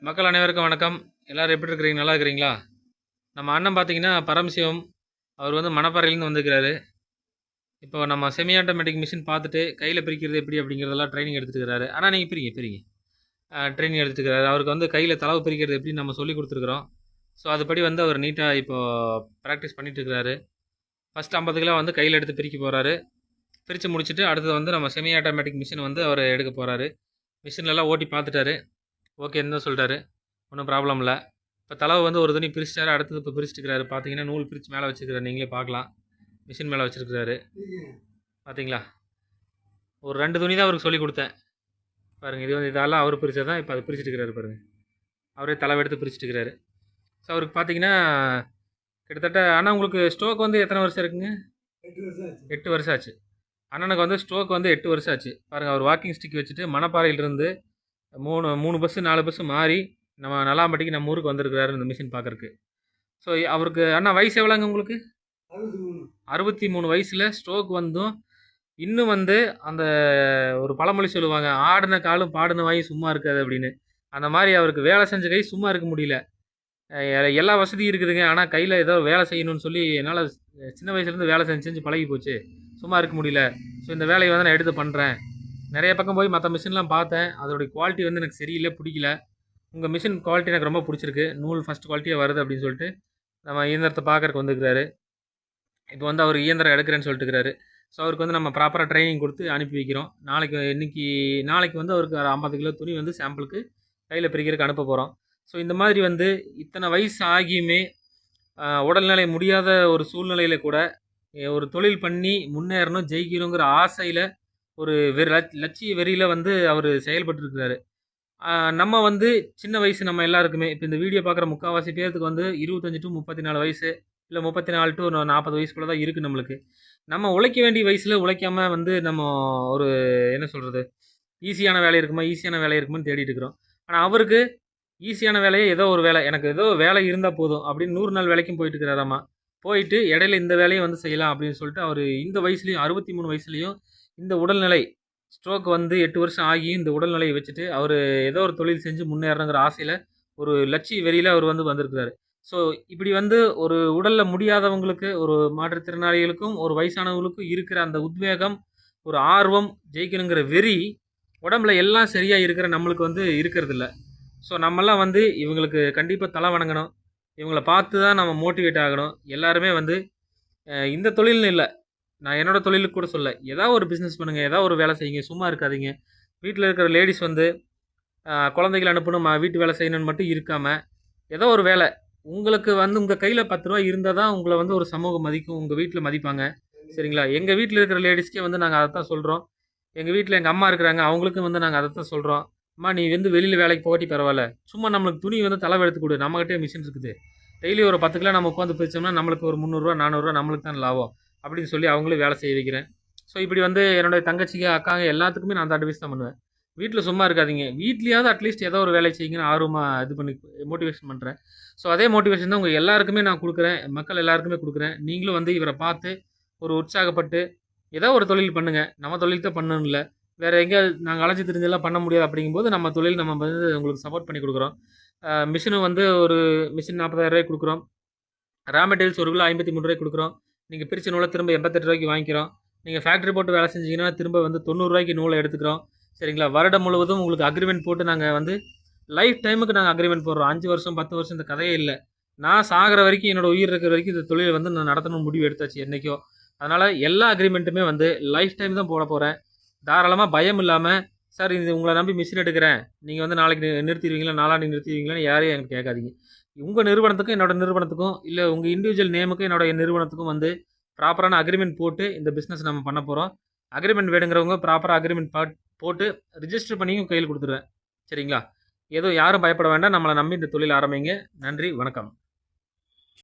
மக்கள் அனைவருக்கும் வணக்கம். எல்லாரும் எப்படி இருக்கிறீங்க? நல்லா இருக்கிறீங்களா? நம்ம அண்ணன் பார்த்தீங்கன்னா, பரமசிவம். அவர் வந்து மணப்பாறையிலேருந்து வந்திருக்கிறாரு. இப்போ நம்ம செமி ஆட்டோமேட்டிக் மிஷின் பார்த்துட்டு, கையில பிரிக்கிறது எப்படி அப்படிங்கிறதெல்லாம் ட்ரைனிங் எடுத்துட்டு இருக்கிறாரு. ஆனா நீங்க பிரிங்க, பிரிங்க. ட்ரைனிங் எடுத்துட்டு இருக்கிறாரு. அவருக்கு வந்து கையில தளவு பிரிக்கிறது எப்படின்னு நம்ம சொல்லிக் குடுத்துருக்குறோம். ஸோ, அதுபடி வந்து அவர் நீட்டா இப்போ பிராக்டிஸ் பண்ணிட்டு இருக்கிறாரு. ஃபர்ஸ்ட் 50 கிலோ வந்து கையில எடுத்து பிரிக்க போறாரு. பிரிச்சு முடிச்சுட்டு, அடுத்தது வந்து நம்ம செமி ஆட்டோமேட்டிக் மிஷின் வந்து அவரு எடுக்க போறாரு. மிஷின்லலாம் ஓட்டி பார்த்துட்டாரு. ஓகேன்னு தான் சொல்ட்டாரு. ஒண்ணும் ப்ராப்ளம் இல்ல. இப்போ தளவு வந்து ஒரு துணி பிரிச்சுட்டாரு. அடுத்தது இப்போ பிரிச்சுட்டுருக்காரு. பார்த்தீங்கன்னா, நூல் பிரிச்சு மேலே வச்சுருக்காரு. நீங்களே பார்க்கலாம். மிஷின் மேலே வச்சிருக்கிறாரு. பார்த்தீங்களா? ஒரு 2 துணி தான் அவருக்கு சொல்லிக் குடுத்தேன். பாருங்க. இது வந்து இதெல்லாம் அவரு பிரிச்சது தான். இப்போ அத பிரிச்சுட்டு இருக்கிறாரு பாருங்க. அவரே தளவு எடுத்து பிரிச்சுட்டு இருக்கிறாரு. ஸோ, அவருக்கு பார்த்தீங்கன்னா, கிட்டத்தட்ட ஆனா உங்களுக்கு ஸ்ட்ரோக் வந்து எத்தனை வருஷம் இருக்குங்க? 8 வருஷம் ஆச்சு. 8 வருஷம் ஆச்சு. அண்ணனுக்கு வந்து ஸ்ட்ரோக் வந்து 8 வருஷம் ஆச்சு. பாருங்க அவர் வாக்கிங் ஸ்டிக் வச்சுட்டு மணப்பாறையிலிருந்து 3 பஸ் 4 பஸ் மாறி நம்ம நலாம்பட்டிக்கு நம்ம ஊருக்கு வந்திருக்கிறாரு இந்த மிஷின் பார்க்கறக்கு. ஸோ, அவருக்கு அண்ணா வயசு எவ்வளோங்க உங்களுக்கு? 63. 63 வயசுல ஸ்ட்ரோக் வந்தும், இன்னும் வந்து அந்த ஒரு பழமொழி சொல்லுவாங்க, "ஆடுன காலும் பாடுன வாயும் சும்மா இருக்காது" அப்படின்னு. அந்த மாரி அவருக்கு வேலை செஞ்ச கை சும்மா இருக்க முடியல. எல்லா வசதியும் இருக்குதுங்க. ஆனா கையில ஏதோ வேலை செய்யணும்னு சொல்லி என்னால சின்ன வயசுலேருந்து வேலை செஞ்சு செஞ்சு பழகி போச்சு. சும்மா இருக்க முடியல. ஸோ இந்த வேலைய வந்து நான் எடுத்து பண்றேன். நெறைய பக்கம் போய் மத்த மிஷின்லாம் பார்த்தேன். அதோடைய குவாலிட்டி வந்து எனக்கு சரியில்ல, புடிக்கல. உங்க மிஷின் குவாலிட்டி எனக்கு ரொம்ப புடிச்சிருக்கு. நூல் ஃபர்ஸ்ட் குவாலிட்டியா வருது அப்படின்னு சொல்லிட்டு, நம்ம இயந்திரத்த பார்க்கறக்கு வந்திருக்கிறாரு. இப்போ வந்து அவர் இயந்திரம் எடுக்கிறேன்னு சொல்லிட்டுருக்காரு. ஸோ, அவருக்கு வந்து நம்ம ப்ராப்பரா ட்ரெய்னிங் குடுத்து அனுப்பி வைக்கிறோம். நாளைக்கு வந்து அவருக்கு ஒரு 50 கிலோ துணி வந்து சாம்பிளுக்கு கையில பிரிக்கிறதுக்கு அனுப்ப போறோம். ஸோ, இந்த மாதிரி வந்து இத்தனை வயசு ஆகியுமே, உடல்நிலை முடியாத ஒரு சூழ்நிலையில கூட, ஒரு தொழில் பண்ணி முன்னேறணும், ஜெயிக்கணுங்கிற ஆசையில ஒரு லட்சிய வெறியில வந்து அவரு செயல்பட்டுருக்கிறாரு. ஆ நம்ம வந்து சின்ன வயசு நம்ம எல்லாருக்குமே, இப்ப இந்த வீடியோ பார்க்குற முக்காவாசி பேத்துக்கு வந்து 25 டூ 34 வயசு, இல்ல 34 டூ 40 வயசுக்குள்ள தான் இருக்கு நம்மளுக்கு. நம்ம உழைக்க வேண்டிய வயசுல உழைக்காம வந்து நம்ம ஒரு என்ன சொல்றது? ஈஸியான வேலை இருக்குமா? ஈஸியான வேலை இருக்குமான்னு தேடிட்டு இருக்கிறோம். ஆனா அவருக்கு ஈஸியான வேலையே ஏதோ ஒரு வேலை. எனக்கு ஏதோ வேலை இருந்தா போதும் அப்படின்னு 100 நாள் வேலைக்கும் போயிட்டு இருக்கிறாராமா. போயிட்டு இடையில இந்த வேலையும் வந்து செய்யலாம் அப்படின்னு சொல்லிட்டு அவரு இந்த வயசுலயும் 63 வயசுலயும் இந்த உடல்நிலை ஸ்ட்ரோக் வந்து 8 வருஷம் ஆகியும் இந்த உடல்நிலைய வச்சுட்டு அவரு ஏதோ ஒரு தொழில் செஞ்சு முன்னேறணுங்கிற ஆசையில ஒரு லட்சிய வெறியில அவர் வந்து வந்திருக்கிறாரு. ஸோ இப்படி வந்து ஒரு உடல்ல முடியாதவங்களுக்கு, ஒரு மாற்றுத்திறனாளிகளுக்கும், ஒரு வயசானவங்களுக்கும் இருக்கிற அந்த உத்வேகம், ஒரு ஆர்வம், ஜெயிக்கணுங்கிற வெறி, உடம்புல எல்லாம் சரியா இருக்கிற நம்மளுக்கு வந்து இருக்கிறதில்ல. ஸோ நம்மலாம் வந்து இவங்களுக்கு கண்டிப்பா தல வணங்கணும். இவங்கள பார்த்து தான் நம்ம மோட்டிவேட் ஆகணும். எல்லாருமே வந்து இந்த தொழில்னு இல்ல. நான் என்னோட தொழிலுக்கு கூட சொல்லல. ஏதாவது ஒரு பிசினஸ் பண்ணுங்க. ஏதாவது ஒரு வேலை செய்யுங்க. சும்மா இருக்காதீங்க. வீட்ல இருக்கிற லேடீஸ் வந்து குழந்தைகள அனுப்பணும், வீட்டு வேலை செய்யணும்னு மட்டும் இருக்காம, ஏதோ ஒரு வேலை. உங்களுக்கு வந்து உங்க கையில ரூ. 10 இருந்தா தான் உங்கள வந்து ஒரு சமூகம் மதிக்கும். உங்க வீட்ல மதிப்பாங்க. சரிங்களா? எங்க வீட்ல இருக்கிற லேடீஸ்க்கே வந்து நாங்க அதத்தான் சொல்றோம். எங்க வீட்ல எங்க அம்மா இருக்கிறாங்க. அவங்களுக்கும் வந்து நாங்க அதத்தான் சொல்றோம். அம்மா நீ வந்து வெளியில வேலைக்கு போகாட்டி பரவால்ல. சும்மா நம்மளுக்கு துணி வந்து அளவு எடுத்து குடு. நம்மகிட்டயே மிஷின் இருக்குது. டெய்லி ஒரு 10 கிலோ நம்ம உட்காந்து பிரிச்சோம்னா, நம்மளுக்கு ஒரு ரூ. 300 ரூ. 400 நம்மளுக்கு தான் லாபம். அப்படின்னு சொல்லி அவங்களையும் வேலை செய்ய வைக்கிறேன். ஸோ இப்படி வந்து என்னுடைய தங்கச்சிங்க, அக்காங்க எல்லாத்துக்குமே நான் அந்த அட்வைஸ் தான் பண்ணுவேன். வீட்ல சும்மா இருக்காதீங்க. வீட்லயாவது அட்லீஸ்ட் ஏதோ ஒரு வேலைய செய்யுங்கன்னு ஆர்வமா இது பண்ணி மோட்டிவேஷன் பண்றேன். ஸோ அதே மோட்டிவேஷன் தான் உங்க எல்லாருக்குமே நான் குடுக்குறேன். மக்கள் எல்லாருக்குமே குடுக்குறேன். நீங்களும் வந்து இவர பார்த்து ஒரு உற்சாகப்பட்டு, ஏதோ ஒரு தொழில் பண்ணுங்க. நம்ம தொழில் தான் பண்ணணும்னு இல்ல. வேற எங்கேயாவது நாங்க அலைஞ்சு திரிஞ்செல்லாம் பண்ண முடியாது அப்படிங்கும்போது, நம்ம தொழில் நம்ம வந்து உங்களுக்கு சப்போர்ட் பண்ணி குடுக்குறோம். மிஷினும் வந்து ஒரு மிஷின் ரூ. 40,000 குடுக்குறோம். ரா மெட்டீரியல்ஸ் 1 கிலோ ரூ. 53 குடுக்குறோம். நீங்க பிரிச்ச நூல திரும்ப ரூ. 88 வாங்கிக்கிறோம். நீங்க ஃபேக்டரி போட்டு வேலை செஞ்சீங்கன்னா, திரும்ப வந்து ரூ. 90 நூல எடுத்துக்கிறோம். சரிங்களா? வருடம் முழுவதும் உங்களுக்கு அக்ரீமெண்ட் போட்டு நாங்க வந்து லைஃப் டைமுக்கு நாங்க அக்ரீமெண்ட் போடுறோம். 5 வருஷம், 10 வருஷம் இந்த கதையே இல்ல. நான் சாகுற வரைக்கும், என்னோட உயிர் இருக்கிற வரைக்கும் இந்த தொழில வந்து நான் நடத்தணும்னு முடிவு எடுத்தாச்சு என்னைக்கோ. அதனால எல்லா அக்ரீமென்ட்டுமே வந்து லைஃப் டைம் தான் போடப் போறேன். தாராளமா பயம் இல்லாம, சார் இது உங்கள நம்பி மிஷின் எடுக்கிறேன். நீங்க வந்து நாளைக்கு நிறுத்திருவீங்களா? நாளான்னைக்கு நிறுத்திருவீங்களான்னு யாரையும் என்கிட்ட கேட்காதீங்க. உங்க நிறுவனத்துக்கும், என்னோட நிறுவனத்துக்கும், இல்ல உங்க இண்டிவிஜுவல் நேமுக்கும், என்னோட நிறுவனத்துக்கும் வந்து ப்ராப்பரான அக்ரீமெண்ட் போட்டு இந்த பிசினஸ் நம்ம பண்ண போறோம். அக்ரீமெண்ட் வேணுங்கிறவங்க ப்ராப்பரா அக்ரீமெண்ட் போட்டு ரிஜிஸ்டர் பண்ணியும் கையில குடுத்துருவேன். சரிங்களா? எதுவும் யாரும் பயப்பட வேண்டாம். நம்மள நம்பி இந்த தொழில் ஆரம்பிங்க. நன்றி, வணக்கம்.